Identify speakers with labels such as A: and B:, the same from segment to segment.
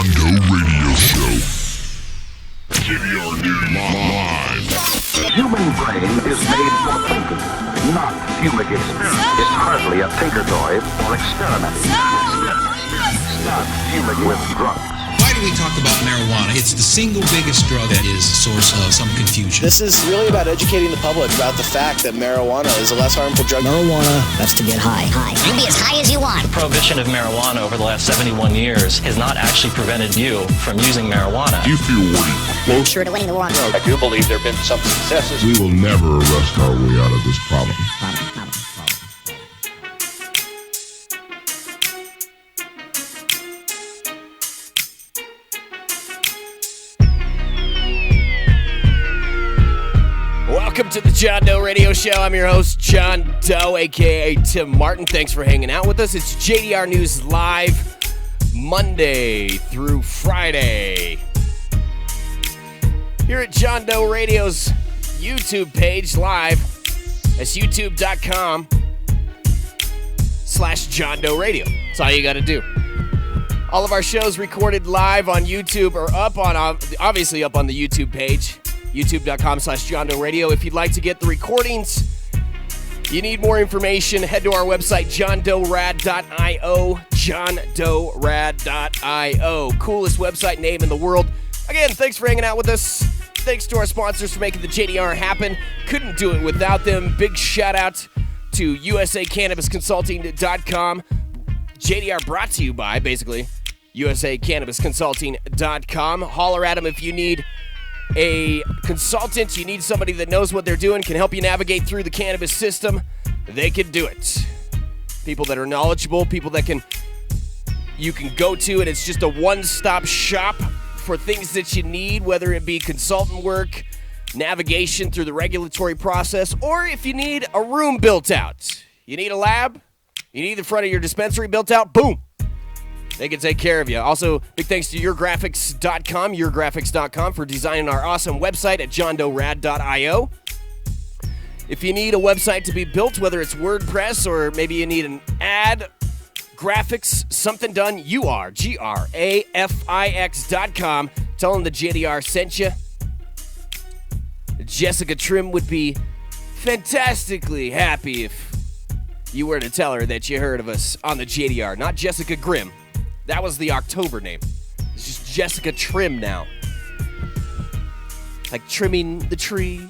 A: John Doe Radio Show. JDR News Live.
B: The human brain is made for thinking, not fumigating. It's hardly a tinker toy or experimenting. It's not fuming with drugs.
C: Why do we talk about marijuana? It's the single biggest drug that is a source of some confusion.
D: This is really about educating the public about the fact that marijuana is a less harmful drug.
E: Marijuana, that's to get high.
F: You can be as high as you want.
G: The prohibition of marijuana over the last 71 years has not actually prevented you from using marijuana.
A: Do you feel weak?
F: Sure to winning the war on drugs.
D: I do believe there have been some successes.
A: We will never arrest our way out of this problem.
H: Welcome to the John Doe Radio Show. I'm your host, John Doe, a.k.a. Tim Martin. Thanks for hanging out with us. It's JDR News Live, Monday through Friday. Here at John Doe Radio's YouTube page, live, that's youtube.com/John Doe Radio. That's all you got to do. All of our shows recorded live on YouTube or obviously up on the YouTube page. YouTube.com/John Doe Radio. If you'd like to get the recordings, you need more information, head to our website, johndorad.io, johndorad.io. Coolest website name in the world. Again, thanks for hanging out with us. Thanks to our sponsors for making the JDR happen. Couldn't do it without them. Big shout out to USACannabisConsulting.com. JDR brought to you by, basically, USACannabisConsulting.com. Holler at them if you need a consultant, you need somebody that knows what they're doing, can help you navigate through the cannabis system. They can do it. People that are knowledgeable, people that you can go to, and it's just a one-stop shop for things that you need, whether it be consultant work, navigation through the regulatory process, or if you need a room built out. You need a lab, you need the front of your dispensary built out, boom. They can take care of you. Also, big thanks to yourgraphics.com for designing our awesome website at johndorad.io. If you need a website to be built, whether it's WordPress or maybe you need an ad, graphics, something done, you are grafix.com. Tell them the JDR sent you. Jessica Trim would be fantastically happy if you were to tell her that you heard of us on the JDR. Not Jessica Grimm. That was the October name. It's just Jessica Trim now. Like trimming the tree.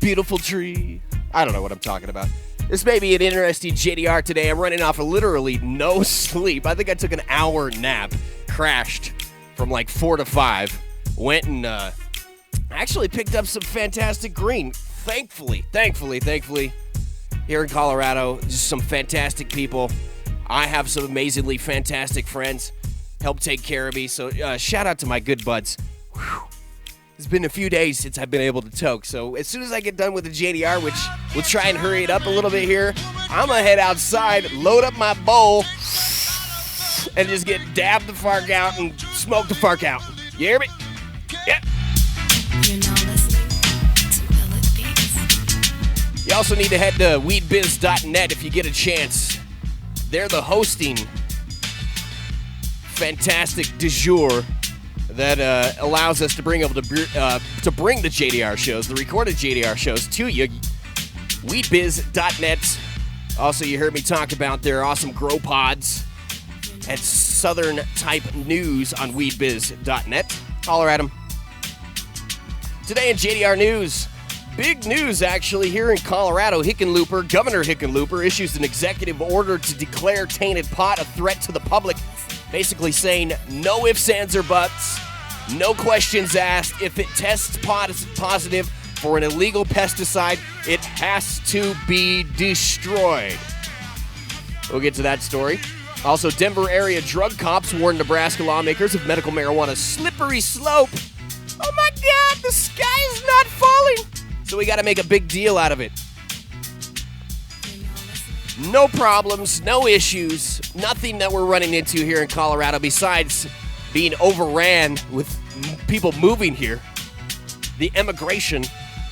H: Beautiful tree. I don't know what I'm talking about. This may be an interesting JDR today. I'm running off of literally no sleep. I think I took an hour nap. Crashed from like 4 to 5. Went and actually picked up some fantastic green. Thankfully. Here in Colorado, just some fantastic people. I have some amazingly fantastic friends help take care of me, so shout out to my good buds. Whew. It's been a few days since I've been able to toke, so as soon as I get done with the JDR, which we'll try and hurry it up a little bit here, I'm going to head outside, load up my bowl, and just get dabbed the fark out and smoke the fark out. You hear me? Yeah. You also need to head to weedbiz.net if you get a chance. They're the hosting fantastic du jour that allows us to bring the JDR shows, the recorded JDR shows to you. Weedbiz.net. Also, you heard me talk about their awesome grow pods and Southern type news on weedbiz.net. Holler at them. Today in JDR News, big news actually here in Colorado. Governor Hickenlooper issues an executive order to declare tainted pot a threat to the public, basically saying no ifs, ands, or buts, no questions asked. If it tests positive for an illegal pesticide, it has to be destroyed. We'll get to that story. Also, Denver area drug cops warn Nebraska lawmakers of medical marijuana's slippery slope. Oh my God, the sky is not falling. So we got to make a big deal out of it. No problems, no issues, nothing that we're running into here in Colorado besides being overran with people moving here. The immigration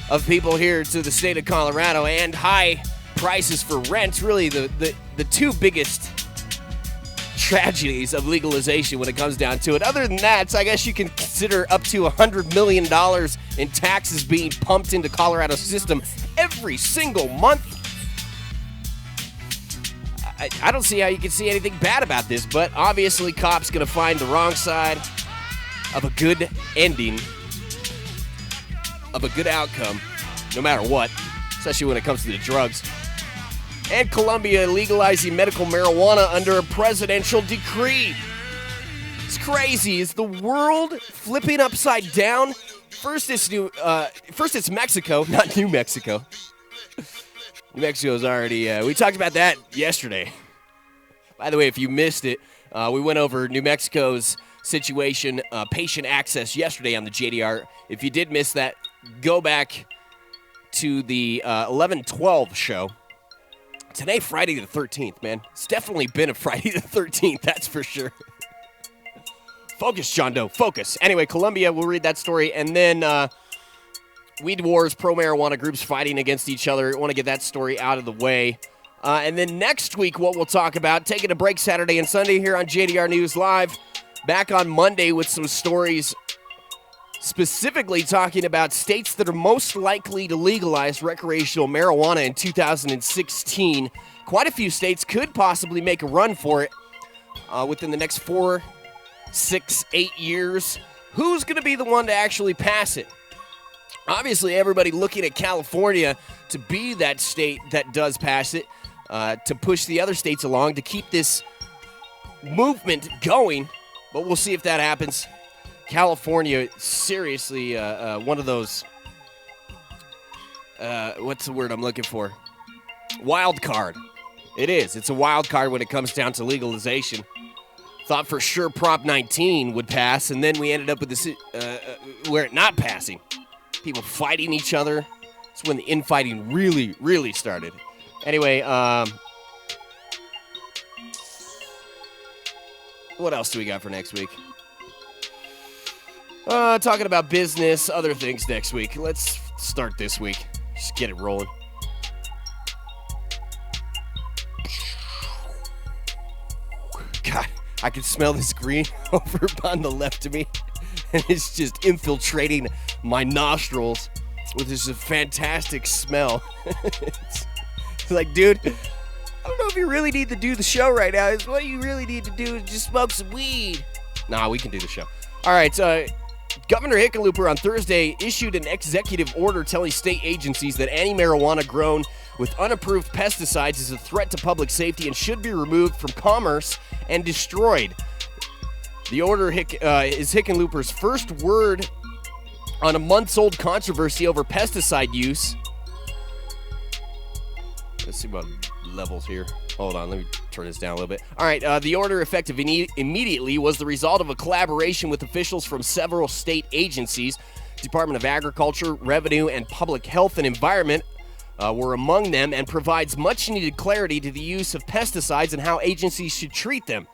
H: of people here to the state of Colorado and high prices for rent. Really the two biggest tragedies of legalization when it comes down to it. Other than that, I guess you can consider up to $100 million in taxes being pumped into Colorado's system every single month. I don't see how you can see anything bad about this, but obviously cops going to find the wrong side of a good ending, of a good outcome, no matter what, especially when it comes to the drugs. And Colombia legalizing medical marijuana under a presidential decree. It's crazy. Is the world flipping upside down? First it's Mexico, not New Mexico. New Mexico's already, we talked about that yesterday. By the way, if you missed it, we went over New Mexico's situation, patient access yesterday on the JDR. If you did miss that, go back to the 11-12 show. Today, Friday the 13th, man. It's definitely been a Friday the 13th, that's for sure. Focus, John Doe, focus. Anyway, Colombia, we'll read that story, and then weed wars, pro-marijuana groups fighting against each other. I want to get that story out of the way. And then next week, what we'll talk about, taking a break Saturday and Sunday here on JDR News Live. Back on Monday with some stories specifically talking about states that are most likely to legalize recreational marijuana in 2016. Quite a few states could possibly make a run for it within the next 4, 6, 8 years. Who's going to be the one to actually pass it? Obviously, everybody looking at California to be that state that does pass it, to push the other states along, to keep this movement going. But we'll see if that happens. California, seriously, one of those, what's the word I'm looking for? Wild card. It is. It's a wild card when it comes down to legalization. Thought for sure Prop 19 would pass, and then we ended up with this, where it not passing. People fighting each other. It's when the infighting really, really started. Anyway, what else do we got for next week? Talking about business, other things next week. Let's start this week. Just get it rolling. God, I can smell this green over on the left of me. And it's just infiltrating my nostrils with this fantastic smell. It's like, dude, I don't know if you really need to do the show right now. What you really need to do is just smoke some weed. Nah, we can do the show. All right, Governor Hickenlooper on Thursday issued an executive order telling state agencies that any marijuana grown with unapproved pesticides is a threat to public safety and should be removed from commerce and destroyed. The order is Hickenlooper's first word on a months-old controversy over pesticide use. Let's see about levels here. Hold on, let me turn this down a little bit. All right, the order, effective immediately, was the result of a collaboration with officials from several state agencies. Department of Agriculture, Revenue, and Public Health and Environment were among them, and provides much-needed clarity to the use of pesticides and how agencies should treat them.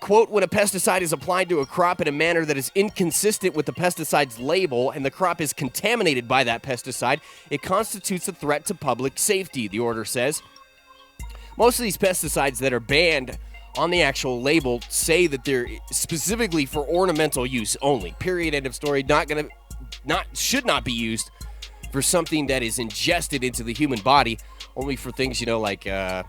H: Quote, when a pesticide is applied to a crop in a manner that is inconsistent with the pesticide's label and the crop is contaminated by that pesticide, it constitutes a threat to public safety, the order says. Most of these pesticides that are banned on the actual label say that they're specifically for ornamental use only. Period. End of story. Should not be used for something that is ingested into the human body, only for things, like, I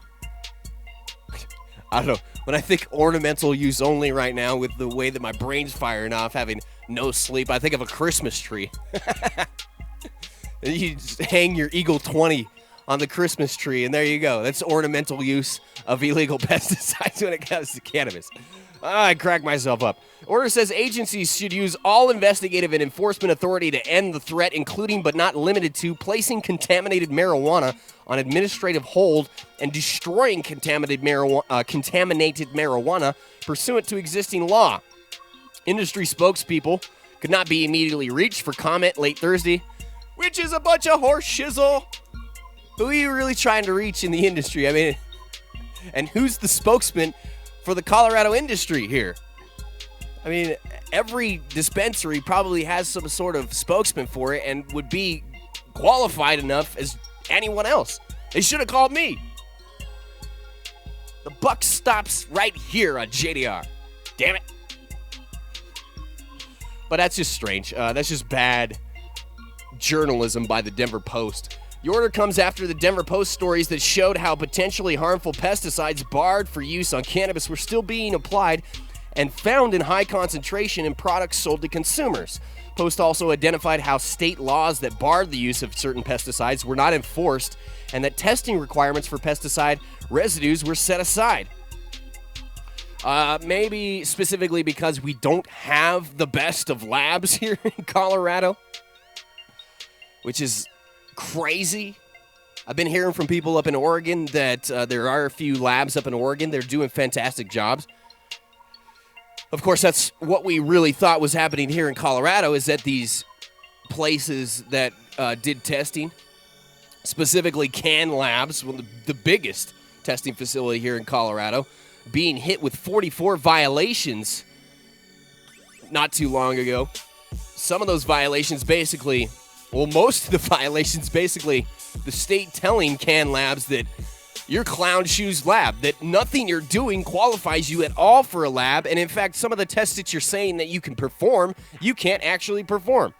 H: don't know. When I think ornamental use only right now, with the way that my brain's firing off, having no sleep, I think of a Christmas tree. You just hang your Eagle 20 on the Christmas tree, and there you go. That's ornamental use of illegal pesticides when it comes to cannabis. I crack myself up. Order says agencies should use all investigative and enforcement authority to end the threat, including but not limited to placing contaminated marijuana on administrative hold and destroying contaminated marijuana pursuant to existing law. Industry spokespeople could not be immediately reached for comment late Thursday, which is a bunch of horse shizzle. Who are you really trying to reach in the industry? I mean, and who's the spokesman for the Colorado industry here? I mean, every dispensary probably has some sort of spokesman for it and would be qualified enough as anyone else. They should have called me. The buck stops right here on JDR. Damn it. But that's just strange. That's just bad journalism by the Denver Post. The order comes after the Denver Post stories that showed how potentially harmful pesticides barred for use on cannabis were still being applied and found in high concentration in products sold to consumers. Post also identified how state laws that barred the use of certain pesticides were not enforced and that testing requirements for pesticide residues were set aside. Maybe specifically because we don't have the best of labs here in Colorado, which is crazy. I've been hearing from people up in Oregon that there are a few labs up in Oregon. They're doing fantastic jobs. Of course, that's what we really thought was happening here in Colorado, is that these places that did testing, specifically Can Labs, well, the biggest testing facility here in Colorado, being hit with 44 violations not too long ago. Some of those violations basically, well, most of the violations basically, the state telling Can Labs that your clown shoes lab, that nothing you're doing qualifies you at all for a lab, and in fact, some of the tests that you're saying that you can perform, you can't actually perform.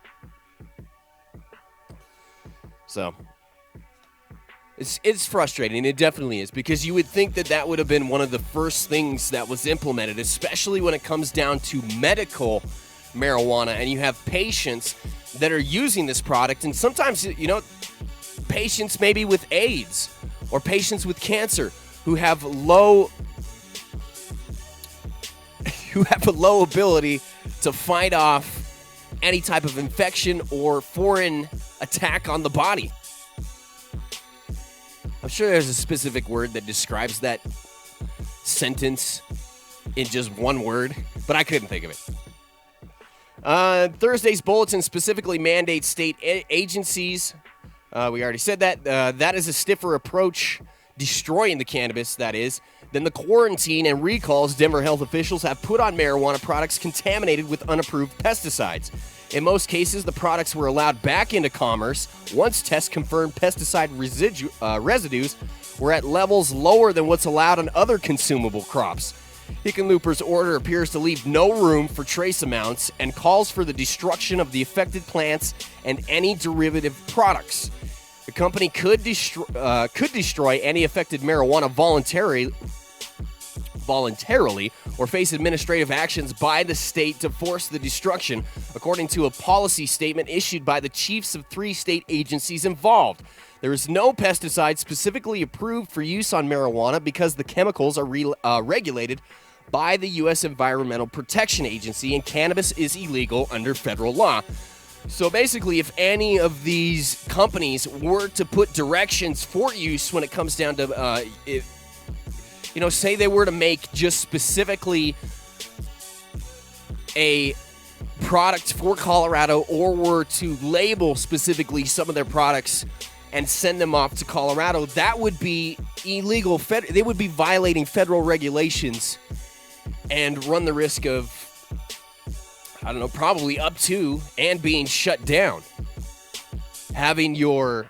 H: So, it's frustrating, it definitely is, because you would think that that would have been one of the first things that was implemented, especially when it comes down to medical marijuana, and you have patients that are using this product, and sometimes, you know, patients maybe with AIDS or patients with cancer who have a low ability to fight off any type of infection or foreign attack on the body. I'm sure there's a specific word that describes that sentence in just one word, but I couldn't think of it. Thursday's bulletin specifically mandates state agencies. We already said that. That is a stiffer approach, destroying the cannabis, that is, than the quarantine and recalls Denver health officials have put on marijuana products contaminated with unapproved pesticides. In most cases, the products were allowed back into commerce once tests confirmed pesticide residues were at levels lower than what's allowed on other consumable crops. Hickenlooper's order appears to leave no room for trace amounts and calls for the destruction of the affected plants and any derivative products. The company could destroy any affected marijuana voluntarily or face administrative actions by the state to force the destruction, according to a policy statement issued by the chiefs of 3 state agencies involved. There is no pesticide specifically approved for use on marijuana because the chemicals are regulated by the U.S. Environmental Protection Agency, and cannabis is illegal under federal law. So basically, if any of these companies were to put directions for use when it comes down to, say they were to make just specifically a product for Colorado, or were to label specifically some of their products and send them off to Colorado, that would be illegal. They would be violating federal regulations and run the risk of, probably up to and being shut down, having your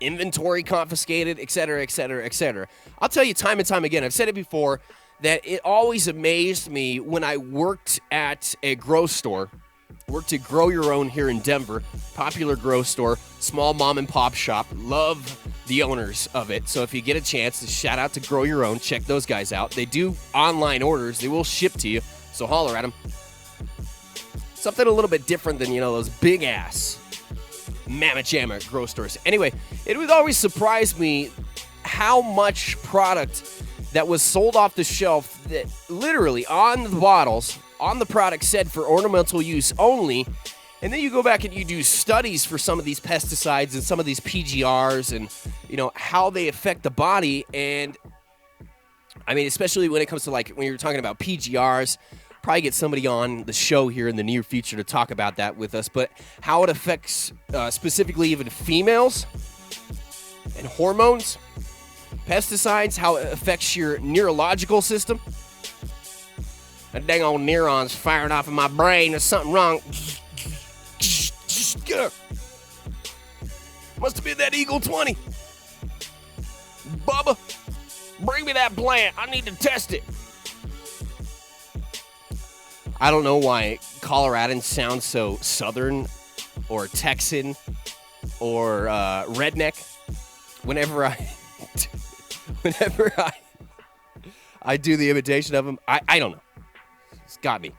H: inventory confiscated, et cetera, et cetera, et cetera. I'll tell you time and time again, I've said it before, that it always amazed me when I worked at a grow store, worked at Grow Your Own here in Denver, popular grow store, small mom and pop shop, love the owners of it. So if you get a chance to shout out to Grow Your Own, check those guys out. They do online orders, they will ship to you, so holler at them. Something a little bit different than, those big ass mamma jamma grow stores. Anyway, it would always surprise me how much product that was sold off the shelf that literally on the bottles, on the product said for ornamental use only, and then you go back and you do studies for some of these pesticides and some of these PGRs and, how they affect the body. And, especially when it comes to, when you're talking about PGRs, probably get somebody on the show here in the near future to talk about that with us, but how it affects specifically even females and hormones, pesticides, how it affects your neurological system. That dang old neurons firing off in my brain. There's something wrong. Must have been that Eagle 20. Bubba. Bring me that plant. I need to test it. I don't know why Coloradans sound so southern or Texan or redneck whenever I do the imitation of them. I don't know. It's got me.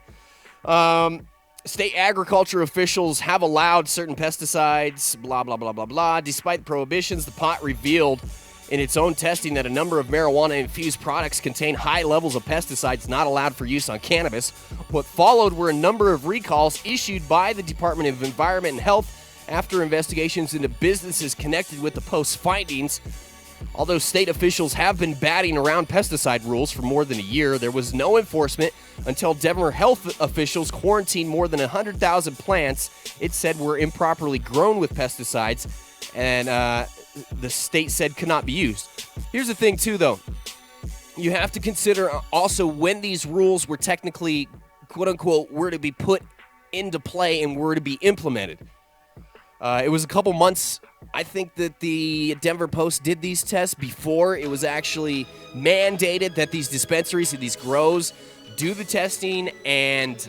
H: State agriculture officials have allowed certain pesticides, blah, blah, blah, blah, blah. Despite prohibitions, the pot revealed in its own testing that a number of marijuana-infused products contain high levels of pesticides not allowed for use on cannabis. What followed were a number of recalls issued by the Department of Environment and Health after investigations into businesses connected with the post's findings. Although state officials have been batting around pesticide rules for more than a year, there was no enforcement until Denver health officials quarantined more than 100,000 plants it said were improperly grown with pesticides, and the state said could not be used. Here's the thing, too, though. You have to consider also when these rules were technically, quote-unquote, were to be put into play and were to be implemented. It was a couple months, I think, that the Denver Post did these tests before it was actually mandated that these dispensaries and these grows do the testing, and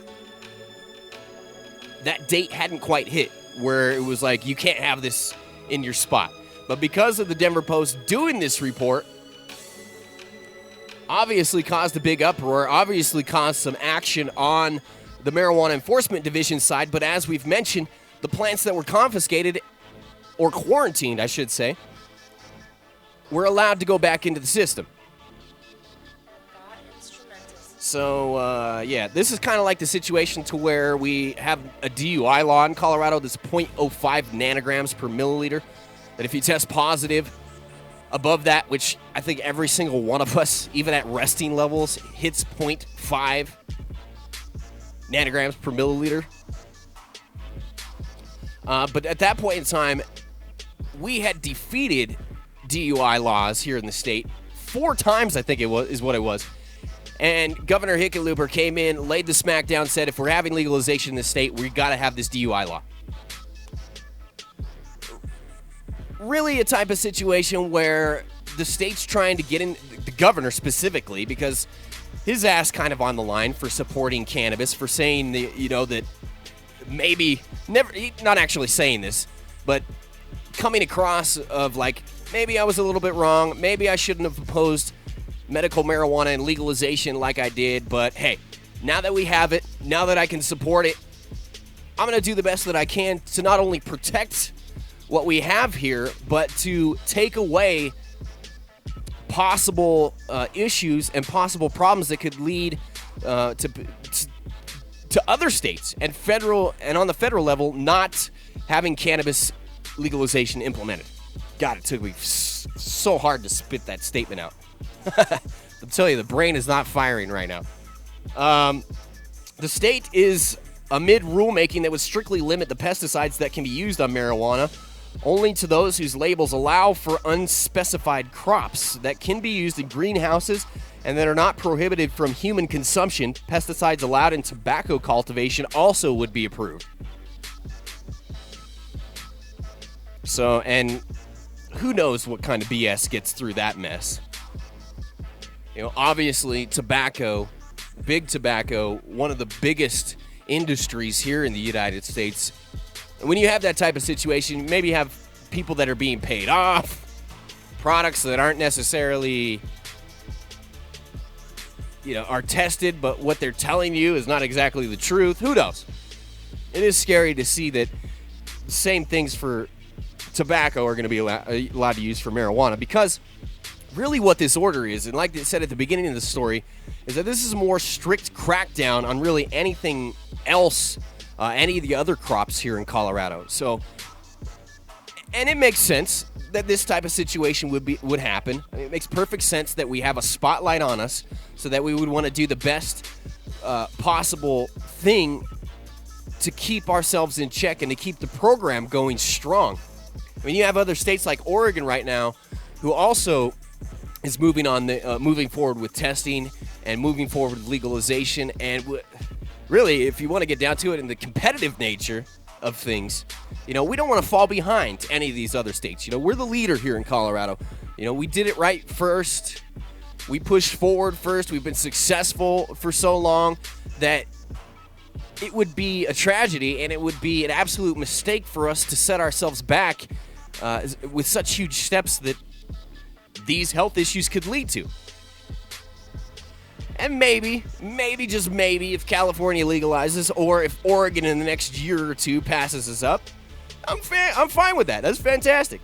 H: that date hadn't quite hit where it was like, you can't have this in your spot. But because of the Denver Post doing this report, obviously caused a big uproar, obviously caused some action on the Marijuana Enforcement Division side, but as we've mentioned, the plants that were confiscated, or quarantined, I should say, were allowed to go back into the system. So, yeah, this is kind of like the situation to where we have a DUI law in Colorado that's 0.05 nanograms per milliliter, that if you test positive above that, which I think every single one of us, even at resting levels, hits 0.5 nanograms per milliliter. But at that point in time, we had defeated DUI laws here in the state 4 times, I think is what it was. And Governor Hickenlooper came in, laid the smack down, said if we're having legalization in the state, we got to have this DUI law. Really a type of situation where the state's trying to get in, the governor specifically, because his ass kind of on the line for supporting cannabis, for saying that maybe never, not actually saying this, but coming across of like, maybe I was a little bit wrong, maybe I shouldn't have opposed medical marijuana and legalization like I did, but hey, now that we have it, now that I can support it, I'm going to do the best that I can to not only protect what we have here, but to take away possible issues and possible problems that could lead to other states and on the federal level not having cannabis legalization implemented. God, it took me so hard to spit that statement out. I'll tell you, the brain is not firing right now. The state is amid rulemaking that would strictly limit the pesticides that can be used on marijuana only to those whose labels allow for unspecified crops that can be used in greenhouses and that are not prohibited from human consumption. Pesticides allowed in tobacco cultivation also would be approved. So, and who knows what kind of BS gets through that mess. Obviously, tobacco, big tobacco, one of the biggest industries here in the United States. And when you have that type of situation, maybe you have people that are being paid off, products that aren't necessarily, are tested, but what they're telling you is not exactly the truth. Who knows? It is scary to see that the same things for tobacco are going to be allowed to use for marijuana, because really what this order is, and like I said at the beginning of the story, is that this is a more strict crackdown on really anything else, any of the other crops here in Colorado. So, and it makes sense that this type of situation would happen. I mean, it makes perfect sense that we have a spotlight on us, so that we would want to do the best possible thing to keep ourselves in check and to keep the program going strong. I mean, you have other states like Oregon right now who also is moving forward with testing and moving forward with legalization. And really, if you want to get down to it in the competitive nature of things, we don't want to fall behind any of these other states. We're the leader here in Colorado. We did it right first. We pushed forward first. We've been successful for so long that it would be a tragedy and it would be an absolute mistake for us to set ourselves back with such huge steps that these health issues could lead to. And maybe, just maybe, if California legalizes or if Oregon in the next year or two passes us up, I'm fine with that. That's fantastic.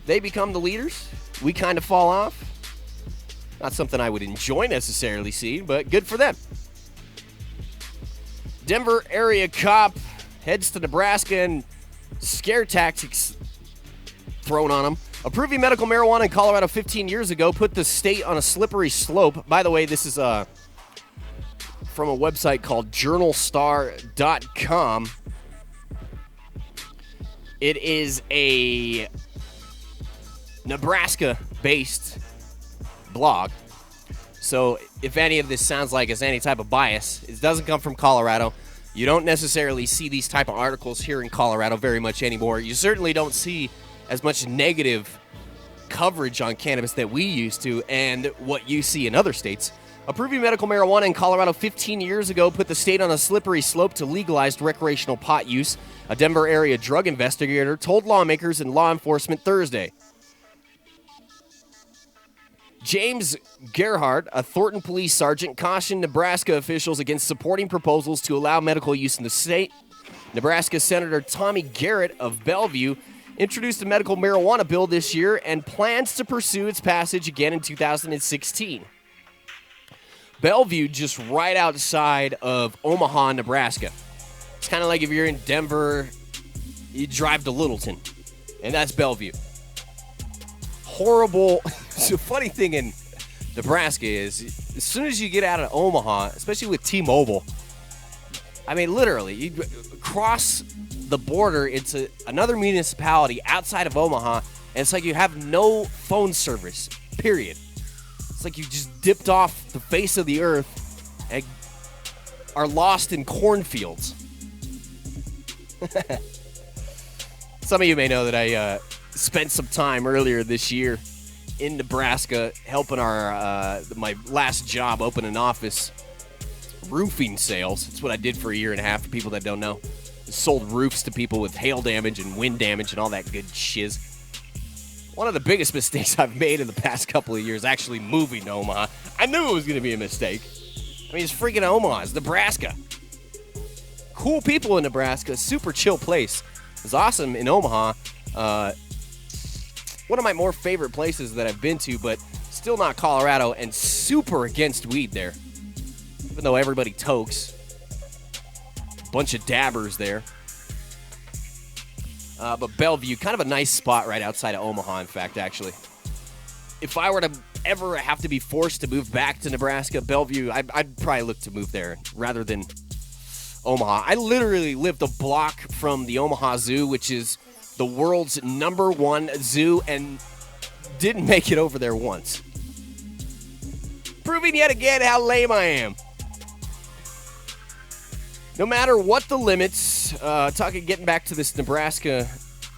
H: They become the leaders. We kind of fall off. Not something I would enjoy necessarily see, but good for them. Denver area cop heads to Nebraska and scare tactics thrown on him. Approving medical marijuana in Colorado 15 years ago put the state on a slippery slope. By the way, this is from a website called journalstar.com. It is a Nebraska-based blog. So if any of this sounds like it's any type of bias, it doesn't come from Colorado. You don't necessarily see these type of articles here in Colorado very much anymore. You certainly don't see as much negative coverage on cannabis that we used to and what you see in other states. Approving medical marijuana in Colorado 15 years ago put the state on a slippery slope to legalized recreational pot use, a Denver area drug investigator told lawmakers and law enforcement Thursday. James Gerhardt, a Thornton police sergeant, cautioned Nebraska officials against supporting proposals to allow medical use in the state. Nebraska Senator Tommy Garrett of Bellevue introduced a medical marijuana bill this year and plans to pursue its passage again in 2016. Bellevue, just right outside of Omaha, Nebraska. It's kind of like if you're in Denver, you drive to Littleton, and that's Bellevue. Horrible. The funny thing in Nebraska is, as soon as you get out of Omaha, especially with T-Mobile, I mean, literally, you cross the border into another municipality outside of Omaha, and it's like you have no phone service, period. It's like you just dipped off the face of the earth and are lost in cornfields. Some of you may know that I spent some time earlier this year in Nebraska helping my last job open an office, roofing sales. That's what I did for a year and a half for people that don't know. Sold roofs to people with hail damage and wind damage and all that good shiz. One of the biggest mistakes I've made in the past couple of years actually moving to Omaha. I knew it was going to be a mistake. I mean, it's freaking Omaha. It's Nebraska. Cool people in Nebraska. Super chill place. It's awesome in Omaha. One of my more favorite places that I've been to, but still not Colorado, and super against weed there. Even though everybody tokes. Bunch of dabbers there. But Bellevue, kind of a nice spot right outside of Omaha, in fact, actually. If I were to ever have to be forced to move back to Nebraska, Bellevue, I'd probably look to move there rather than Omaha. I literally lived a block from the Omaha Zoo, which is the world's #1 zoo, and didn't make it over there once. Proving yet again how lame I am. No matter what the limits, getting back to this Nebraska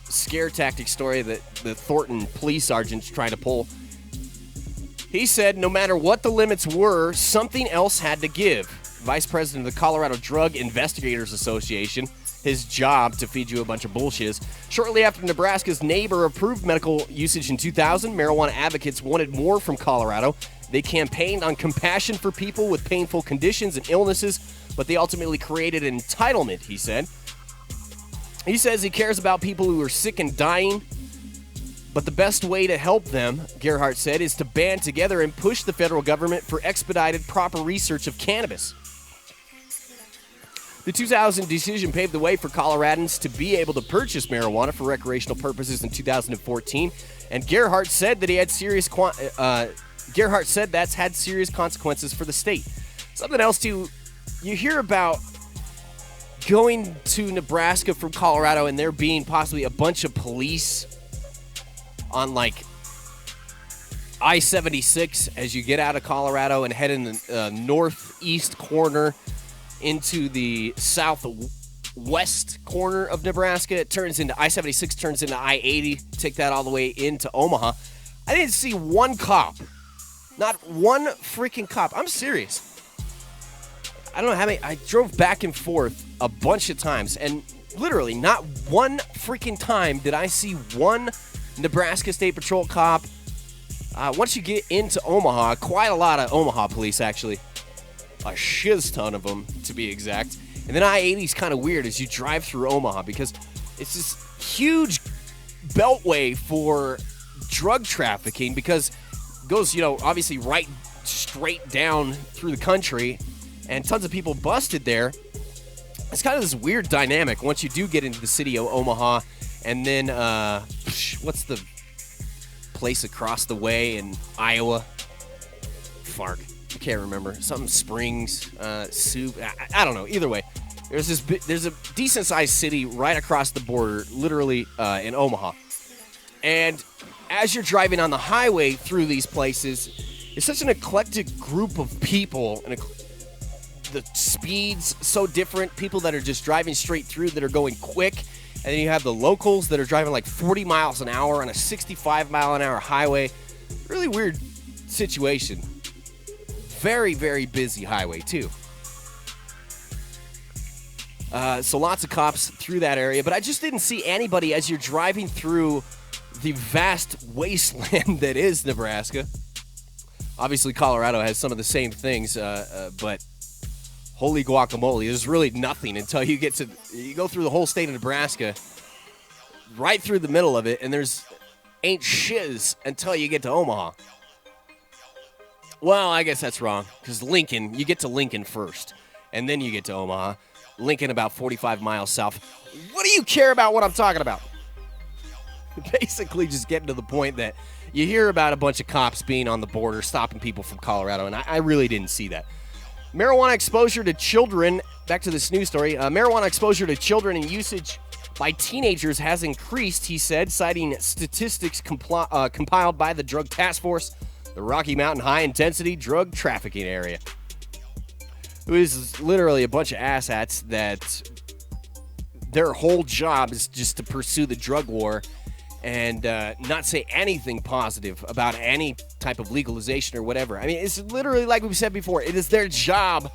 H: scare tactic story that the Thornton police sergeant's trying to pull, he said no matter what the limits were, something else had to give. Vice President of the Colorado Drug Investigators Association, his job to feed you a bunch of bullshit. Shortly after Nebraska's neighbor approved medical usage in 2000, marijuana advocates wanted more from Colorado. They campaigned on compassion for people with painful conditions and illnesses, but they ultimately created an entitlement, he said. He says he cares about people who are sick and dying, but the best way to help them, Gerhardt said, is to band together and push the federal government for expedited, proper research of cannabis. The 2000 decision paved the way for Coloradans to be able to purchase marijuana for recreational purposes in 2014, and Gerhardt said that Gerhardt said that's had serious consequences for the state. Something else too, you hear about going to Nebraska from Colorado and there being possibly a bunch of police on like I-76 as you get out of Colorado and head in the northeast corner into the southwest corner of Nebraska. It turns into I-76, turns into I-80. Take that all the way into Omaha. I didn't see one cop Not one freaking cop. I'm serious. I don't know how many. I drove back and forth a bunch of times, and literally not one freaking time did I see one Nebraska State Patrol cop. Once you get into Omaha, quite a lot of Omaha police, actually. A shiz ton of them, to be exact. And then I-80 is kind of weird as you drive through Omaha because it's this huge beltway for drug trafficking because it goes, obviously right straight down through the country, and tons of people busted there. It's kind of this weird dynamic once you do get into the city of Omaha, and then, what's the place across the way in Iowa? Fark. I can't remember. Something Springs, Soup. I don't know. Either way, there's a decent-sized city right across the border, literally in Omaha. And as you're driving on the highway through these places, it's such an eclectic group of people, and the speed's so different. People that are just driving straight through that are going quick, and then you have the locals that are driving like 40 miles an hour on a 65-mile-an-hour highway. Really weird situation. Very, very busy highway, too. So lots of cops through that area, but I just didn't see anybody as you're driving through the vast wasteland that is Nebraska. Obviously, Colorado has some of the same things, but holy guacamole, there's really nothing until you go through the whole state of Nebraska, right through the middle of it, and there's ain't shiz until you get to Omaha. Well, I guess that's wrong, because Lincoln, you get to Lincoln first, and then you get to Omaha. Lincoln about 45 miles south. What do you care about what I'm talking about? Basically just getting to the point that you hear about a bunch of cops being on the border, stopping people from Colorado, and I really didn't see that. Marijuana exposure to children, back to this news story, marijuana exposure to children and usage by teenagers has increased, he said, citing statistics compiled by the Drug Task Force, the Rocky Mountain High-Intensity Drug Trafficking Area. It was literally a bunch of asshats that their whole job is just to pursue the drug war and not say anything positive about any type of legalization or whatever. I mean, it's literally like we've said before. It is their job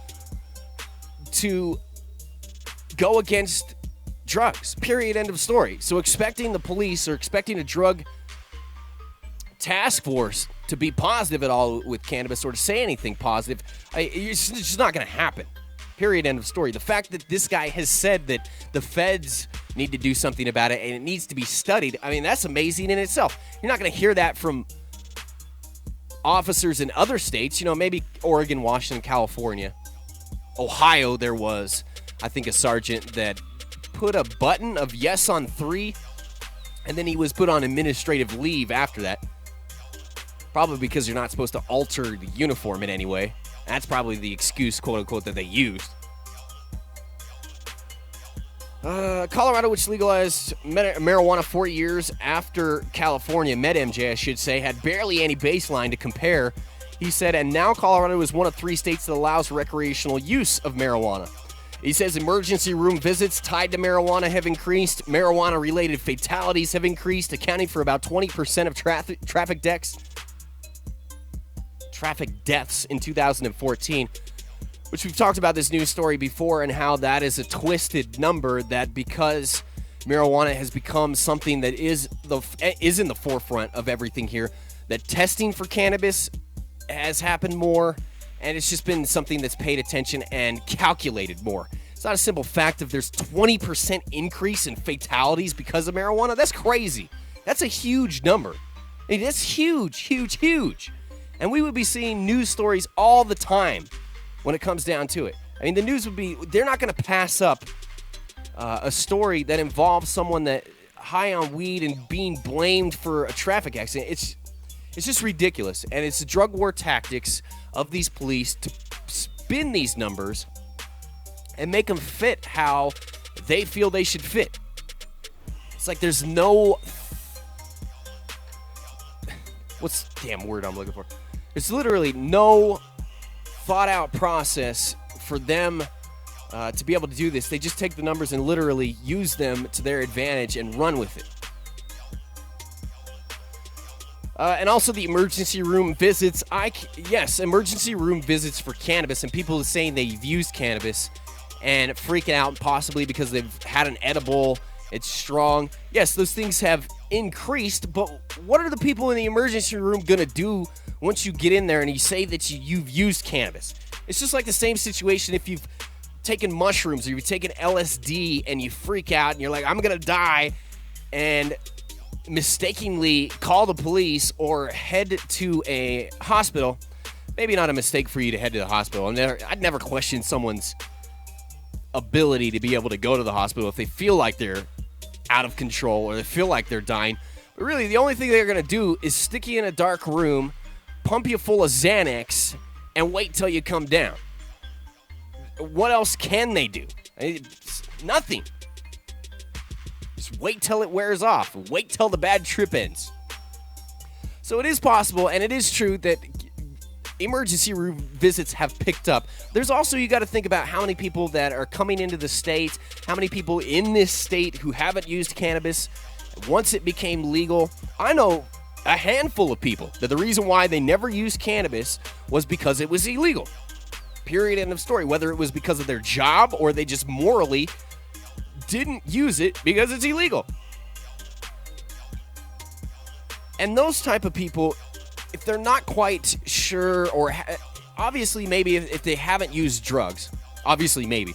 H: to go against drugs, period, end of story. So expecting the police or expecting a drug task force to be positive at all with cannabis or to say anything positive, it's just not going to happen. Period, end of story. The fact that this guy has said that the feds need to do something about it and it needs to be studied, I mean, that's amazing in itself. You're not going to hear that from officers in other states, maybe Oregon, Washington, California. Ohio, there was, I think, a sergeant that put a button of yes on 3, and then he was put on administrative leave after that. Probably because you're not supposed to alter the uniform in any way. That's probably the excuse, quote-unquote, that they used. Colorado, which legalized marijuana 4 years after California, MedMJ, I should say, had barely any baseline to compare. He said, and now Colorado is one of 3 states that allows recreational use of marijuana. He says emergency room visits tied to marijuana have increased. Marijuana-related fatalities have increased, accounting for about 20% of traffic deaths in 2014, which we've talked about this news story before and how that is a twisted number, that because marijuana has become something that is in the forefront of everything here, that testing for cannabis has happened more, and it's just been something that's paid attention and calculated more. It's not a simple fact of there's 20% increase in fatalities because of marijuana. That's crazy. That's a huge number. I mean, that's huge, huge, huge. And we would be seeing news stories all the time when it comes down to it. I mean, the news would be, they're not going to pass up a story that involves someone that high on weed and being blamed for a traffic accident. It's just ridiculous. And it's the drug war tactics of these police to spin these numbers and make them fit how they feel they should fit. It's like there's no... What's the damn word I'm looking for? There's literally no thought-out process for them to be able to do this. They just take the numbers and literally use them to their advantage and run with it. And also the emergency room visits. Yes, emergency room visits for cannabis, and people saying they've used cannabis and freaking out possibly because they've had an edible, it's strong. Yes, those things have increased, but what are the people in the emergency room going to do once you get in there and you say that you've used cannabis? It's just like the same situation if you've taken mushrooms or you've taken LSD and you freak out and you're like, I'm going to die, and mistakenly call the police or head to a hospital. Maybe not a mistake for you to head to the hospital. I'd never question someone's ability to be able to go to the hospital if they feel like they're out of control or they feel like they're dying. But really, the only thing they're going to do is stick you in a dark room, pump you full of Xanax, and wait till you come down. What else can they do? It's nothing. Just wait till it wears off. Wait till the bad trip ends. So it is possible, and it is true that emergency room visits have picked up. There's also, you got to think about how many people that are coming into the state, how many people in this state who haven't used cannabis once it became legal. I know a handful of people that the reason why they never used cannabis was because it was illegal. Period, end of story. Whether it was because of their job or they just morally didn't use it because it's illegal. And those type of people, if they're not quite sure, or obviously maybe if they haven't used drugs, obviously maybe.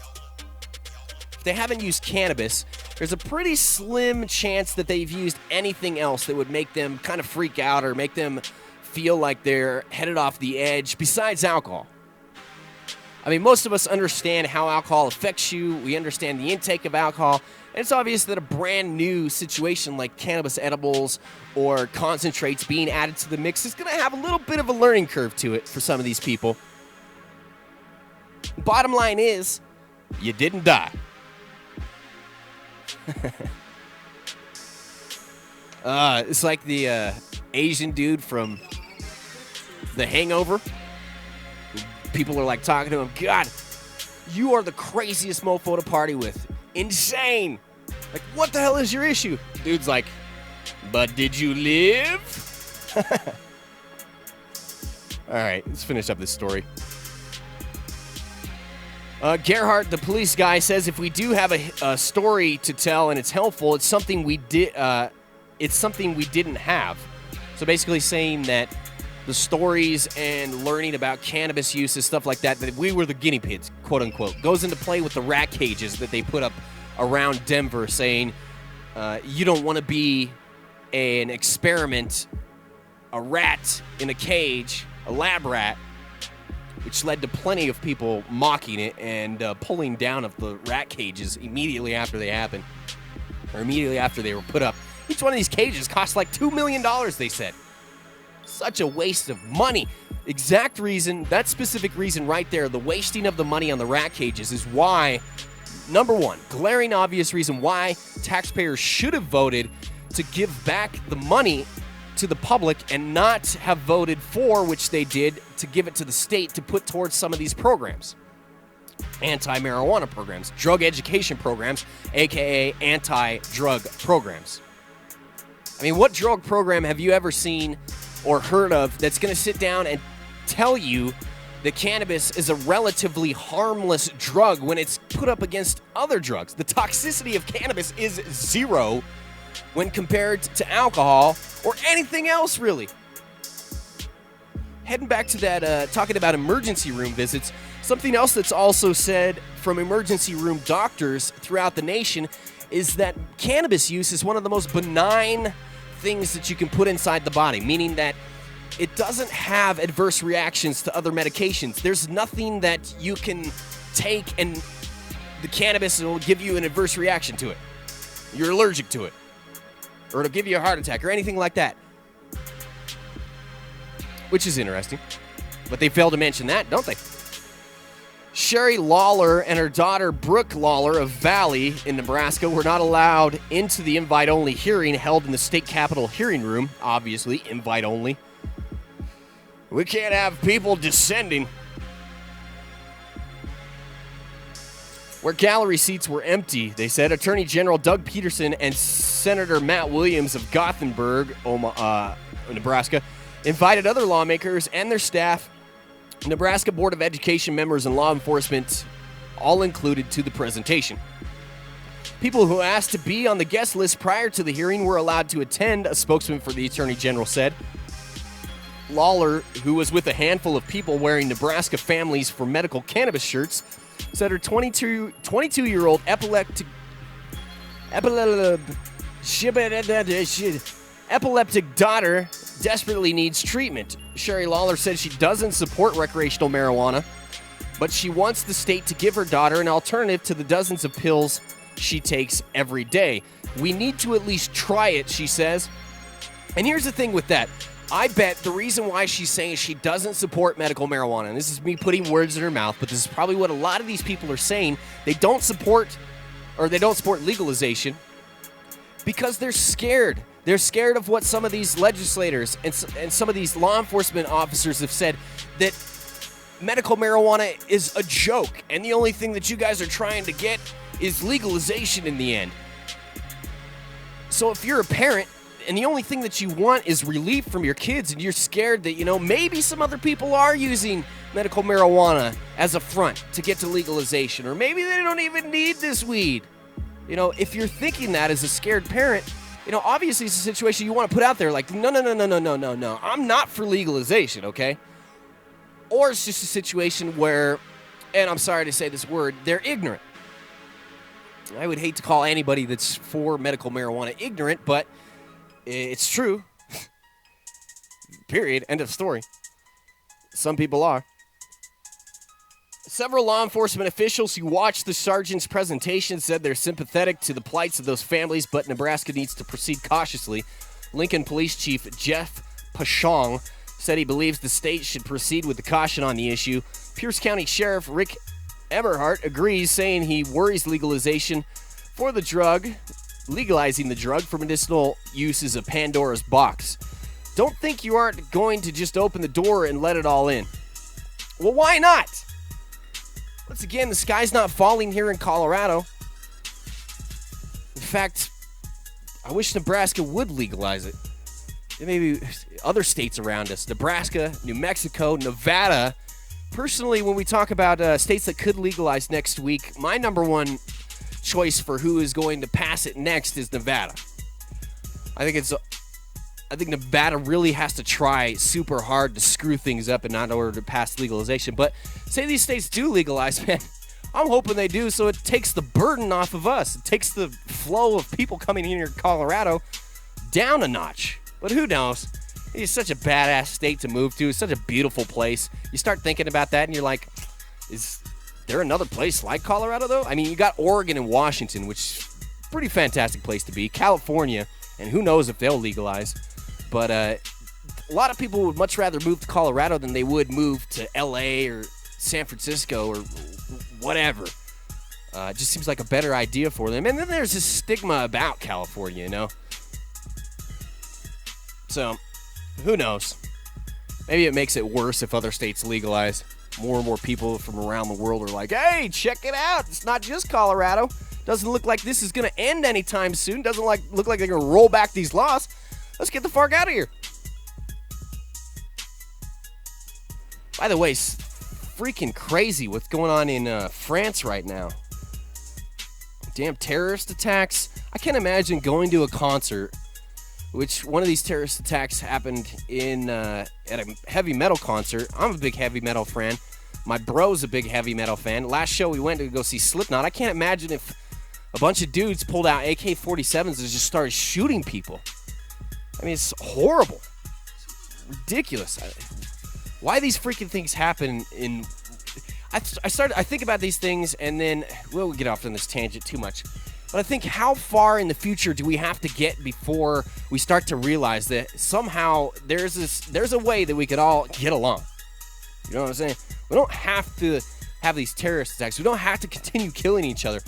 H: If they haven't used cannabis, there's a pretty slim chance that they've used anything else that would make them kind of freak out or make them feel like they're headed off the edge besides alcohol. I mean, most of us understand how alcohol affects you. We understand the intake of alcohol. And it's obvious that a brand new situation like cannabis edibles or concentrates being added to the mix is going to have a little bit of a learning curve to it for some of these people. Bottom line is, you didn't die. It's like the Asian dude from The Hangover. People are like talking to him, God, you are the craziest mofo to party with. Insane. Like, what the hell is your issue? Dude's like, but did you live? All right, let's finish up this story. Gerhardt, the police guy, says if we do have a story to tell and it's helpful, it's something we did. It's something we didn't have. So basically saying that the stories and learning about cannabis use and stuff like that we were the guinea pigs, quote unquote, goes into play with the rat cages that they put up around Denver, saying you don't want to be an experiment, a rat in a cage, a lab rat, which led to plenty of people mocking it and pulling down of the rat cages immediately after they happened, or immediately after they were put up. Each one of these cages cost like $2 million, they said. Such a waste of money. Exact reason, that specific reason right there, the wasting of the money on the rat cages is why, number one, glaring obvious reason why taxpayers should have voted to give back the money to the public and not have voted for, which they did, to give it to the state to put towards some of these programs. Anti-marijuana programs, drug education programs, aka anti-drug programs. I mean, what drug program have you ever seen or heard of that's going to sit down and tell you that cannabis is a relatively harmless drug when it's put up against other drugs? The toxicity of cannabis is zero when compared to alcohol or anything else, really. Heading back to that, talking about emergency room visits, something else that's also said from emergency room doctors throughout the nation is that cannabis use is one of the most benign things that you can put inside the body, meaning that it doesn't have adverse reactions to other medications. There's nothing that you can take and the cannabis will give you an adverse reaction to it. You're allergic to it. Or it'll give you a heart attack or anything like that. Which is interesting. But they fail to mention that, don't they? Sherry Lawler and her daughter Brooke Lawler of Valley in Nebraska were not allowed into the invite-only hearing held in the state capitol hearing room. Obviously, invite-only. We can't have people descending. where gallery seats were empty. They said Attorney General Doug Peterson and Senator Matt Williams of Gothenburg, Nebraska, invited other lawmakers and their staff, Nebraska Board of Education members, and law enforcement, all included, to the presentation. People who asked to be on the guest list prior to the hearing were allowed to attend, a spokesman for the Attorney General said. Lawler, who was with a handful of people wearing Nebraska Families for Medical Cannabis shirts, said her 22-year-old epileptic daughter desperately needs treatment. Sherry Lawler said she doesn't support recreational marijuana, but she wants the state to give her daughter an alternative to the dozens of pills she takes every day. We need to at least try it, she says. And here's the thing with that. I bet the reason why she's saying she doesn't support medical marijuana, and this is me putting words in her mouth, but this is probably what a lot of these people are saying, they don't support legalization because they're scared. They're scared of what some of these legislators and some of these law enforcement officers have said, that medical marijuana is a joke, and the only thing that you guys are trying to get is legalization in the end. So if you're a parent, and the only thing that you want is relief from your kids, and you're scared that, maybe some other people are using medical marijuana as a front to get to legalization, or maybe they don't even need this weed. If you're thinking that as a scared parent, obviously it's a situation you want to put out there like, no, I'm not for legalization, okay? Or it's just a situation where, and I'm sorry to say this word, they're ignorant. I would hate to call anybody that's for medical marijuana ignorant, but it's true. Period. End of story. Some people are. Several law enforcement officials who watched the sergeant's presentation said they're sympathetic to the plights of those families, but Nebraska needs to proceed cautiously. Lincoln Police Chief Jeff Pashong said he believes the state should proceed with the caution on the issue. Pierce County Sheriff Rick Eberhardt agrees, saying he worries legalizing the drug for medicinal use is a Pandora's box. Don't think you aren't going to just open the door and let it all in. Well, why not? Once again, the sky's not falling here in Colorado. In fact, I wish Nebraska would legalize it. And maybe other states around us, Nebraska, New Mexico, Nevada. Personally, when we talk about states that could legalize next week, my number one choice for who is going to pass it next is Nevada. I think Nevada really has to try super hard to screw things up in order to pass legalization. But say these states do legalize, man, I'm hoping they do, so it takes the burden off of us. It takes the flow of people coming in here to Colorado down a notch. But who knows? It's such a badass state to move to. It's such a beautiful place. You start thinking about that and you're like, is there another place like Colorado, though? I mean, you got Oregon and Washington, which is a pretty fantastic place to be. California, and who knows if they'll legalize. But a lot of people would much rather move to Colorado than they would move to L.A. or San Francisco or whatever. It just seems like a better idea for them. And then there's this stigma about California, So, who knows? Maybe it makes it worse if other states legalize. More and more people from around the world are like, hey, check it out. It's not just Colorado. Doesn't look like this is going to end anytime soon. Doesn't look like they're going to roll back these laws. Let's get the fuck out of here. By the way, freaking crazy what's going on in France right now. Damn terrorist attacks. I can't imagine going to a concert, which one of these terrorist attacks happened in at a heavy metal concert. I'm a big heavy metal fan. My bro's a big heavy metal fan. Last show we went to go see Slipknot. I can't imagine if a bunch of dudes pulled out AK-47s and just started shooting people. I mean, it's horrible. It's ridiculous. Why these freaking things happen in... I think about these things, and then... We'll get off on this tangent too much. But I think, how far in the future do we have to get before we start to realize that somehow there's a way that we could all get along? You know what I'm saying? We don't have to have these terrorist attacks. We don't have to continue killing each other.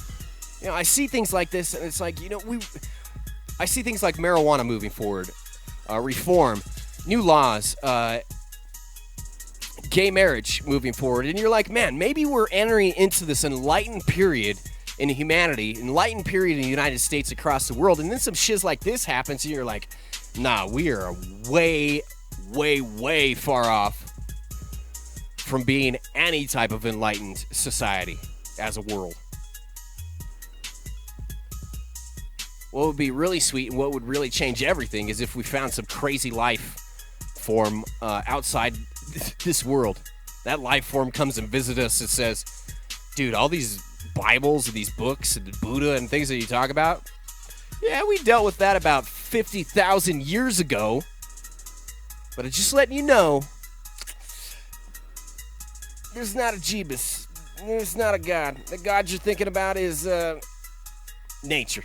H: I see things like this, and it's like, I see things like marijuana moving forward, reform, new laws, gay marriage moving forward. And you're like, man, maybe we're entering into this enlightened period in humanity, enlightened period in the United States across the world. And then some shiz like this happens, and you're like, nah, we are way, way, way far off from being any type of enlightened society as a world. What would be really sweet and what would really change everything is if we found some crazy life form outside this world. That life form comes and visits us and says, dude, all these Bibles and these books and the Buddha and things that you talk about, yeah, we dealt with that about 50,000 years ago. But I'm just letting you know, there's not a Jeebus. There's not a God. The God you're thinking about is nature.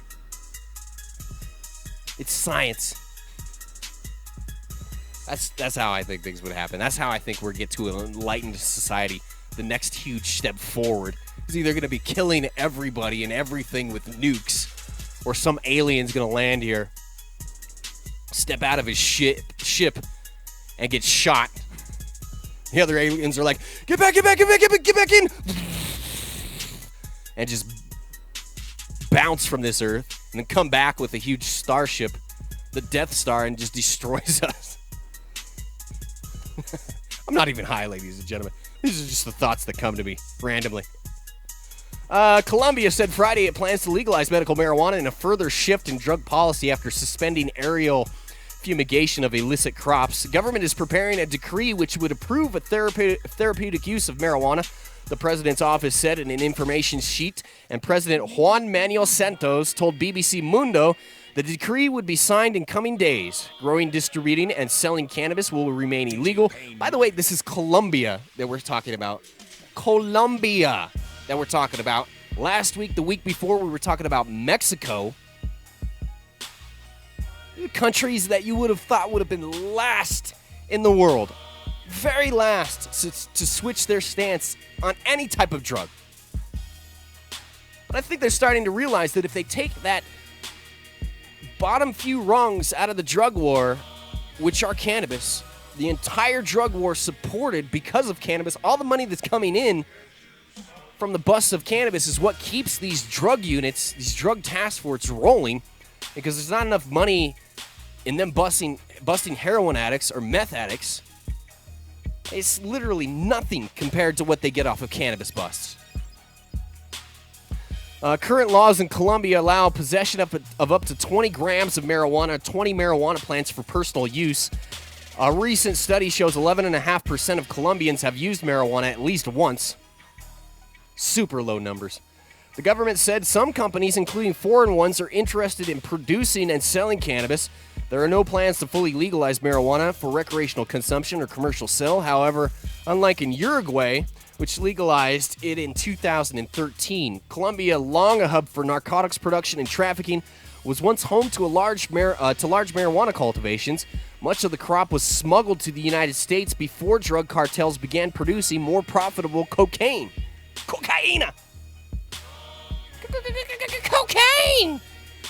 H: It's science. That's how I think things would happen. That's how I think we'll get to an enlightened society. The next huge step forward is either going to be killing everybody and everything with nukes, or some alien's going to land here, step out of his ship, and get shot. The other aliens are like, get back in, and just bounce from this earth, and then come back with a huge starship, the Death Star, and just destroys us. I'm not even high, ladies and gentlemen. These are just the thoughts that come to me randomly. Colombia said Friday it plans to legalize medical marijuana in a further shift in drug policy after suspending aerial fumigation of illicit crops. The government is preparing a decree which would approve a therapeutic use of marijuana, the president's office said in an information sheet, and President Juan Manuel Santos told BBC Mundo the decree would be signed in coming days. Growing, distributing, and selling cannabis will remain illegal. By the way, this is Colombia that we're talking about. Colombia that we're talking about. Last week, the week before, we were talking about Mexico. Countries that you would have thought would have been last in the world. Very last to switch their stance on any type of drug. But I think they're starting to realize that if they take that bottom few rungs out of the drug war, which are cannabis, the entire drug war supported because of cannabis, all the money that's coming in from the busts of cannabis is what keeps these drug units, these drug task forces rolling, because there's not enough money in them busting heroin addicts or meth addicts. It's literally nothing compared to what they get off of cannabis busts. Current laws in Colombia allow possession of up to 20 grams of marijuana, 20 marijuana plants for personal use. A recent study shows 11.5% of Colombians have used marijuana at least once. Super low numbers. The government said some companies, including foreign ones, are interested in producing and selling cannabis. There are no plans to fully legalize marijuana for recreational consumption or commercial sale. However, unlike in Uruguay, which legalized it in 2013, Colombia, long a hub for narcotics production and trafficking, was once home to large marijuana cultivations. Much of the crop was smuggled to the United States before drug cartels began producing more profitable cocaine. Cocaine!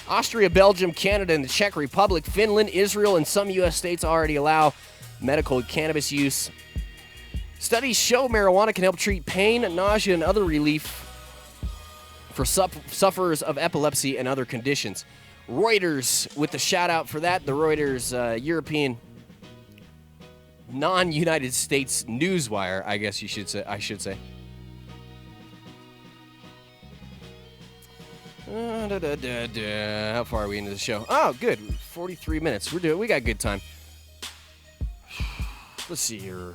H: Austria, Belgium, Canada, and the Czech Republic, Finland, Israel, and some U.S. states already allow medical cannabis use. Studies show marijuana can help treat pain, nausea, and other relief for sufferers of epilepsy and other conditions. Reuters, with the shout out for that, the Reuters European non-United States newswire, I guess I should say. How far are we into the show? Oh, good. 43 minutes. We got good time. Let's see here.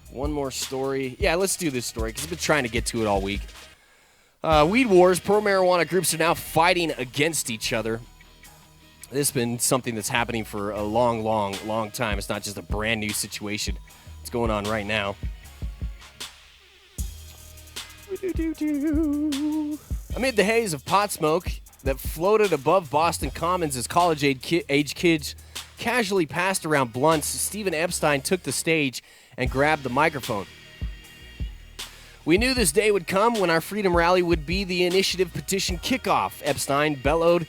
H: One more story. Yeah, let's do this story because I've been trying to get to it all week. Weed wars. Pro-marijuana groups are now fighting against each other. This has been something that's happening for a long, long, long time. It's not just a brand new situation. It's going on right now. Amid the haze of pot smoke that floated above Boston Commons as college-age kids casually passed around blunts, Stephen Epstein took the stage and grabbed the microphone. We knew this day would come when our freedom rally would be the initiative petition kickoff, Epstein bellowed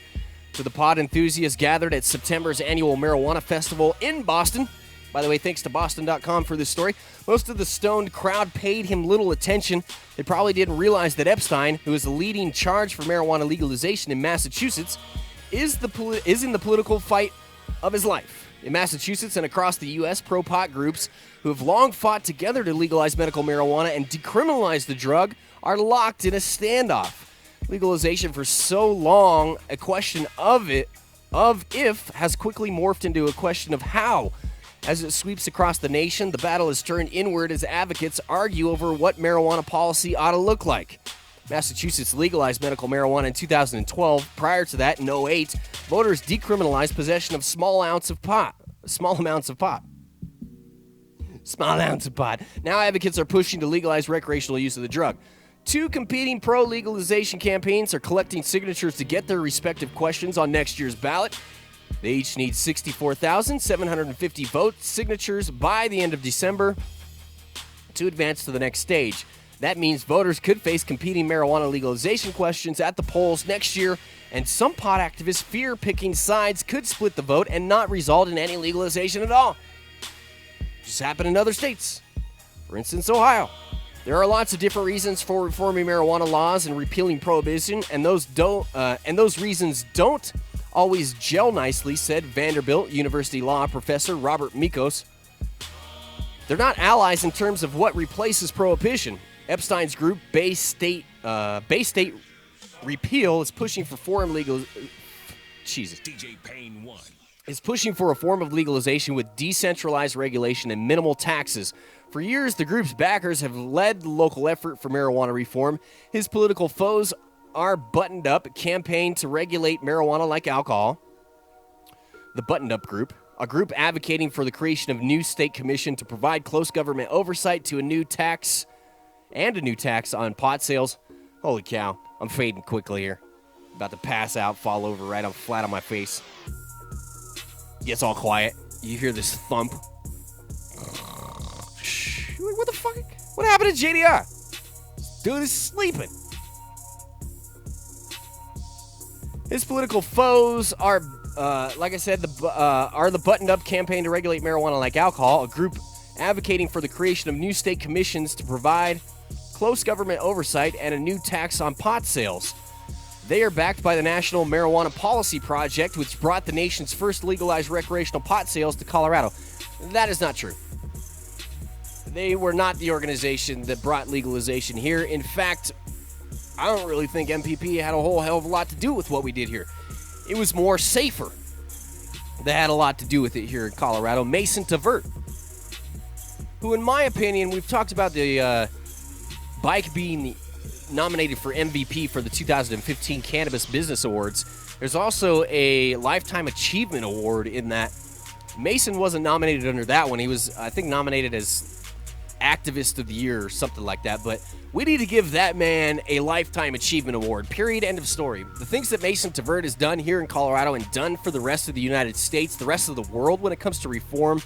H: to the pot enthusiasts gathered at September's annual marijuana festival in Boston. By the way, thanks to Boston.com for this story. Most of the stoned crowd paid him little attention. They probably didn't realize that Epstein, who is the leading charge for marijuana legalization in Massachusetts, is in the political fight of his life. In Massachusetts and across the U.S., pro-pot groups who have long fought together to legalize medical marijuana and decriminalize the drug are locked in a standoff. Legalization for so long, a question of if, has quickly morphed into a question of how. As it sweeps across the nation, the battle is turned inward as advocates argue over what marijuana policy ought to look like. Massachusetts legalized medical marijuana in 2012. Prior to that, in 2008, voters decriminalized possession of small amounts of pot. Now advocates are pushing to legalize recreational use of the drug. Two competing pro-legalization campaigns are collecting signatures to get their respective questions on next year's ballot. They each need 64,750 vote signatures by the end of December to advance to the next stage. That means voters could face competing marijuana legalization questions at the polls next year, and some pot activists fear picking sides could split the vote and not result in any legalization at all. Just happened in other states. For instance, Ohio. There are lots of different reasons for reforming marijuana laws and repealing prohibition, and those reasons don't always gel nicely, said Vanderbilt University law professor Robert Mikos. They're not allies in terms of what replaces prohibition. Epstein's group, Bay State Repeal, is pushing for is pushing for a form of legalization with decentralized regulation and minimal taxes. For years, the group's backers have led the local effort for marijuana reform. His political foes are Buttoned Up, campaign to regulate marijuana like alcohol. The Buttoned Up Group, a group advocating for the creation of a new state commission to provide close government oversight to a new tax on pot sales. Holy cow, I'm fading quickly here. About to pass out, fall over right on flat on my face. Gets all quiet. You hear this thump. What the fuck? What happened to JDR? This dude is sleeping. His political foes are, like I said, are the Buttoned Up campaign to regulate marijuana like alcohol, a group advocating for the creation of new state commissions to provide close government oversight and a new tax on pot sales. They are backed by the National Marijuana Policy Project, which brought the nation's first legalized recreational pot sales to Colorado. That is not true. They were not the organization that brought legalization here. In fact, I don't really think MPP had a whole hell of a lot to do with what we did here. It was more safer that had a lot to do with it here in Colorado. Mason Tavert, who in my opinion, we've talked about the bike being nominated for MVP for the 2015 Cannabis Business Awards. There's also a Lifetime Achievement Award in that. Mason wasn't nominated under that one. He was, I think, nominated as Activist of the Year or something like that. But we need to give that man a Lifetime Achievement Award. Period. End of story. The things that Mason Tavert has done here in Colorado and done for the rest of the United States, the rest of the world when it comes to reform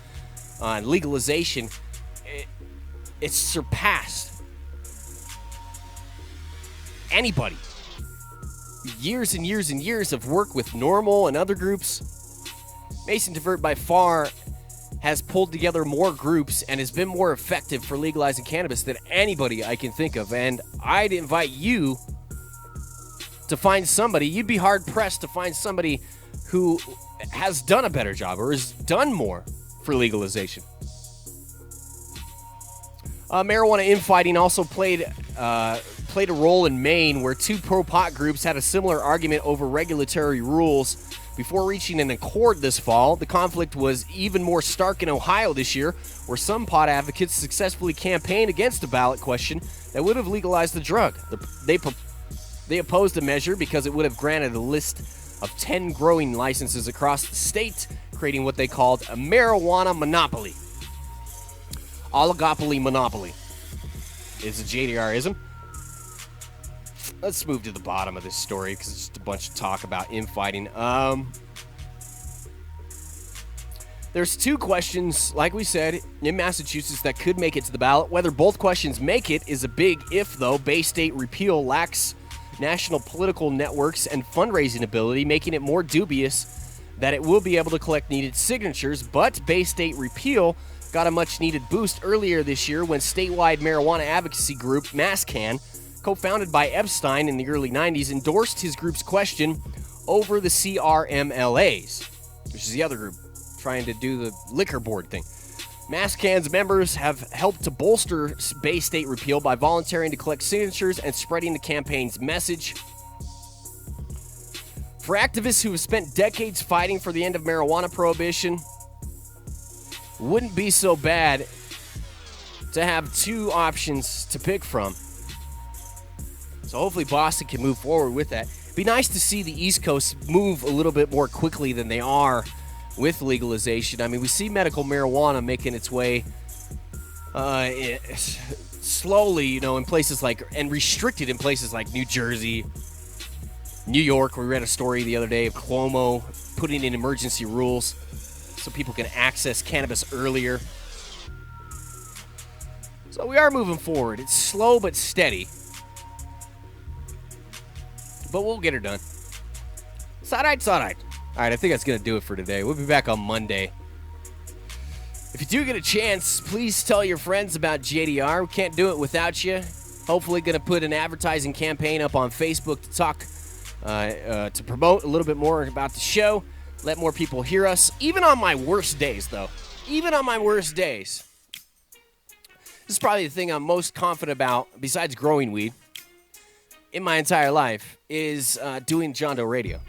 H: and legalization, it's surpassed anybody. Years and years and years of work with NORML and other groups. Mason Tavert by far has pulled together more groups and has been more effective for legalizing cannabis than anybody I can think of. And I'd invite you to find somebody. You'd be hard-pressed to find somebody who has done a better job or has done more for legalization. Marijuana infighting also played a role in Maine, where two pro-pot groups had a similar argument over regulatory rules before reaching an accord this fall. The conflict was even more stark in Ohio this year, where some pot advocates successfully campaigned against a ballot question that would have legalized the drug. They opposed the measure because it would have granted a list of 10 growing licenses across the state, creating what they called a marijuana monopoly. Oligopoly monopoly is a JDR-ism. Let's move to the bottom of this story because it's just a bunch of talk about infighting. There's two questions, like we said, in Massachusetts that could make it to the ballot. Whether both questions make it is a big if, though. Bay State Repeal lacks national political networks and fundraising ability, making it more dubious that it will be able to collect needed signatures, but Bay State repeal got a much-needed boost earlier this year when statewide marijuana advocacy group MassCan, co-founded by Epstein in the early 90s, endorsed his group's question over the CRMLAs, which is the other group trying to do the liquor board thing. MassCan's members have helped to bolster Bay State repeal by volunteering to collect signatures and spreading the campaign's message. For activists who have spent decades fighting for the end of marijuana prohibition, wouldn't be so bad to have two options to pick from. So hopefully Boston can move forward with that. It'd be nice to see the East Coast move a little bit more quickly than they are with legalization. I mean, we see medical marijuana making its way slowly, in places like, and restricted in places like New Jersey, New York. We read a story the other day of Cuomo putting in emergency rules so people can access cannabis earlier. So we are moving forward. It's slow but steady. But we'll get her done. It's all right. All right, I think that's going to do it for today. We'll be back on Monday. If you do get a chance, please tell your friends about JDR. We can't do it without you. Hopefully going to put an advertising campaign up on Facebook to talk, to promote a little bit more about the show. Let more people hear us. Even on my worst days, though. Even on my worst days. This is probably the thing I'm most confident about, besides growing weed, in my entire life, is doing John Doe Radio.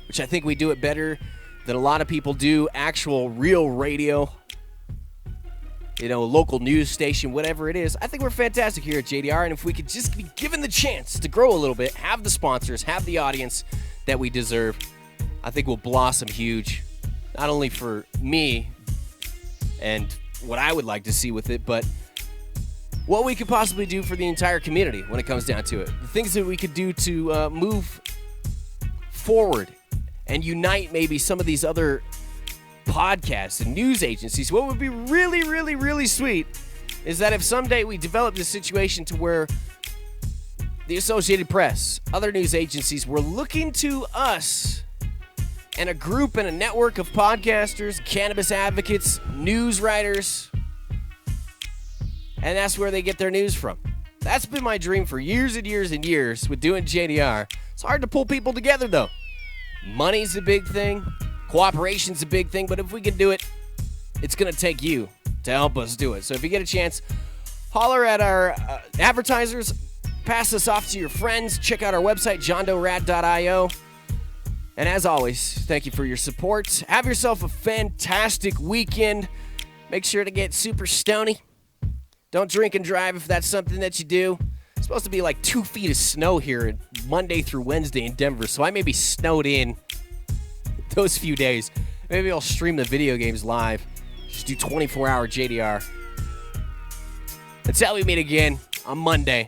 H: Which I think we do it better than a lot of people do actual real radio. Local news station, whatever it is. I think we're fantastic here at JDR, and if we could just be given the chance to grow a little bit, have the sponsors, have the audience that we deserve, I think we'll blossom huge. Not only for me and what I would like to see with it, but what we could possibly do for the entire community when it comes down to it. The things that we could do to move forward and unite maybe some of these other podcasts and news agencies. What would be really, really, really sweet is that if someday we develop this situation to where the Associated Press, other news agencies were looking to us and a group and a network of podcasters, cannabis advocates, news writers, and that's where they get their news from. That's been my dream for years and years and years with doing JDR. It's hard to pull people together, though. Money's a big thing. Cooperation's a big thing. But if we can do it, it's going to take you to help us do it. So if you get a chance, holler at our advertisers. Pass this off to your friends. Check out our website, johndorad.io. And as always, thank you for your support. Have yourself a fantastic weekend. Make sure to get super stony. Don't drink and drive if that's something that you do. It's supposed to be like 2 feet of snow here Monday through Wednesday in Denver, so I may be snowed in those few days. Maybe I'll stream the video games live. Just do 24-hour JDR. Until we meet again on Monday,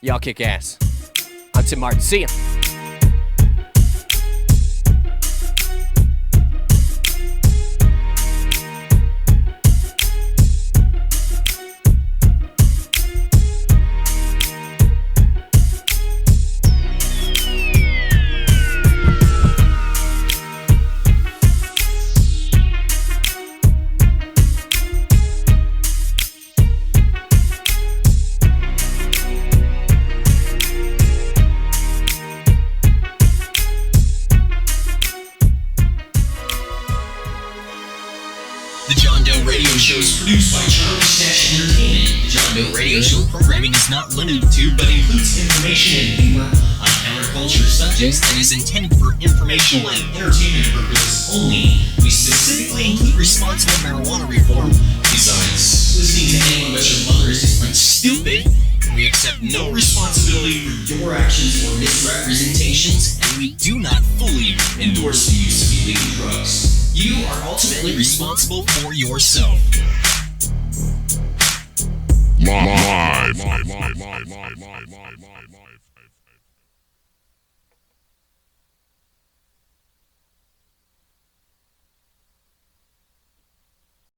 H: y'all kick ass. I'm Tim Martin. See ya.
C: Produced by Charlie Entertainment. The John Doe Radio Show programming is not limited to, but includes information and humor on counterculture subjects and is intended for informational and entertainment purposes only. We specifically include responsible marijuana reform. Besides, listening to anyone but your mother is just stupid. We accept no responsibility for your actions or misrepresentations, and we do not fully endorse the use of illegal drugs. You are ultimately responsible for yourself.
A: Live.